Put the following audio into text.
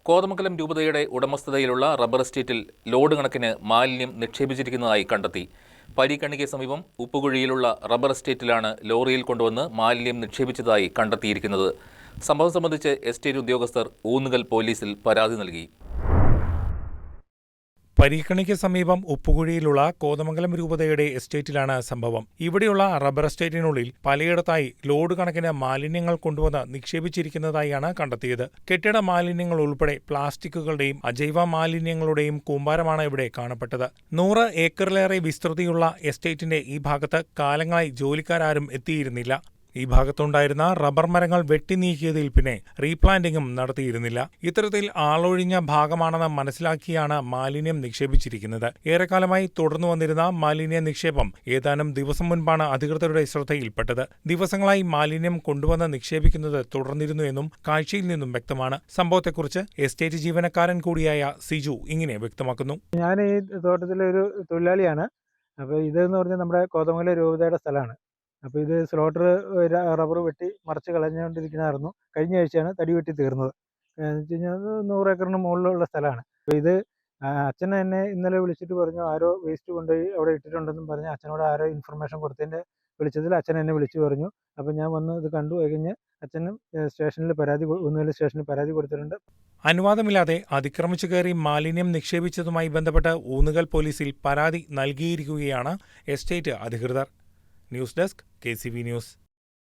കോതമംഗലം രൂപതയുടെ ഉടമസ്ഥതയിലുള്ള റബ്ബർ എസ്റ്റേറ്റിൽ ലോഡ് കണക്കിന് മാലിന്യം നിക്ഷേപിച്ചിരിക്കുന്നതായി കണ്ടെത്തി. പരീക്കണിക്ക് സമീപം ഉപ്പുകുഴിയിലുള്ള റബ്ബർ എസ്റ്റേറ്റിലാണ് ലോറിയിൽ കൊണ്ടുവന്ന് മാലിന്യം നിക്ഷേപിച്ചതായി കണ്ടെത്തിയിരിക്കുന്നത്. സംഭവം സംബന്ധിച്ച് എസ്റ്റേറ്റ് ഉദ്യോഗസ്ഥർ ഊന്നുകൽ പോലീസിൽ പരാതി നൽകി. പരീക്കണിക്ക് സമീപം ഉപ്പുകുഴിയിലുള്ള കോതമംഗലം രൂപതയുടെ എസ്റ്റേറ്റിലാണ് സംഭവം. ഇവിടെയുള്ള റബ്ബർ എസ്റ്റേറ്റിനുള്ളിൽ പലയിടത്തായി ലോഡ് കണക്കിന് മാലിന്യങ്ങൾ കൊണ്ടുവന്ന് നിക്ഷേപിച്ചിരിക്കുന്നതായാണ് കണ്ടെത്തിയത്. കെട്ടിട മാലിന്യങ്ങൾ ഉൾപ്പെടെ പ്ലാസ്റ്റിക്കുകളുടെയും അജൈവ മാലിന്യങ്ങളുടെയും കൂമ്പാരമാണ് ഇവിടെ കാണപ്പെട്ടത്. 100 ഏക്കറിലേറെ വിസ്തൃതിയുള്ള എസ്റ്റേറ്റിന്റെ ഈ ഭാഗത്ത് കാലങ്ങളായി ജോലിക്കാരും എത്തിയിരുന്നില്ല. ഈ ഭാഗത്തുണ്ടായിരുന്ന റബ്ബർ മരങ്ങൾ വെട്ടിനീക്കിയതിൽ പിന്നെ റീപ്ലാന്റിംഗും നടത്തിയിരുന്നില്ല. ഇത്തരത്തിൽ ആളൊഴിഞ്ഞ ഭാഗമാണെന്ന് മനസ്സിലാക്കിയാണ് മാലിന്യം നിക്ഷേപിച്ചിരിക്കുന്നത്. ഏറെക്കാലമായി തുടർന്നു വന്നിരുന്ന മാലിന്യ നിക്ഷേപം ഏതാനും ദിവസം മുൻപാണ് അധികൃതരുടെ ശ്രദ്ധയിൽപ്പെട്ടത്. ദിവസങ്ങളായി മാലിന്യം കൊണ്ടുവന്ന് നിക്ഷേപിക്കുന്നത് തുടർന്നിരുന്നു എന്നും കാഴ്ചയിൽ നിന്നും വ്യക്തമാണ്. സംഭവത്തെക്കുറിച്ച് എസ്റ്റേറ്റ് ജീവനക്കാരൻ കൂടിയായ സിജു ഇങ്ങനെ വ്യക്തമാക്കുന്നു. ഞാൻ ഈ തോട്ടത്തിലൊരു തൊഴിലാളിയാണ്. അപ്പോൾ ഇതെന്ന് പറഞ്ഞാൽ നമ്മുടെ കോതമംഗലം രൂപതയുടെ സ്ഥലമാണ്. അപ്പോൾ ഇത് സ്ലോട്ടർ റബ്ബർ വെട്ടി മറിച്ച് കളഞ്ഞുകൊണ്ടിരിക്കുന്നതായിരുന്നു. കഴിഞ്ഞ ആഴ്ചയാണ് തടി വെട്ടി തീർന്നത്. എന്ന് വെച്ച് കഴിഞ്ഞാൽ 100 ഏക്കറിന് മുകളിലുള്ള സ്ഥലമാണ്. അപ്പോൾ ഇത് അച്ഛൻ എന്നെ ഇന്നലെ വിളിച്ചിട്ട് പറഞ്ഞു ആരോ വേസ്റ്റ് കൊണ്ടുപോയി അവിടെ ഇട്ടിട്ടുണ്ടെന്നും പറഞ്ഞ് അച്ഛനോട് ആരോ ഇൻഫർമേഷൻ കൊടുത്തതിൻ്റെ വെളിച്ചത്തിൽ അച്ഛൻ എന്നെ വിളിച്ചു പറഞ്ഞു. അപ്പോൾ ഞാൻ വന്ന് ഇത് കണ്ടു. കഴിഞ്ഞ് അച്ഛനും ഊന്നുകൽ സ്റ്റേഷനിൽ പരാതി കൊടുത്തിട്ടുണ്ട്. അനുവാദമില്ലാതെ അതിക്രമിച്ചു കയറി മാലിന്യം നിക്ഷേപിച്ചതുമായി ബന്ധപ്പെട്ട് ഊന്നുകൽ പോലീസിൽ പരാതി നൽകിയിരിക്കുകയാണ് എസ്റ്റേറ്റ് അധികൃതർ. News desk KCV news.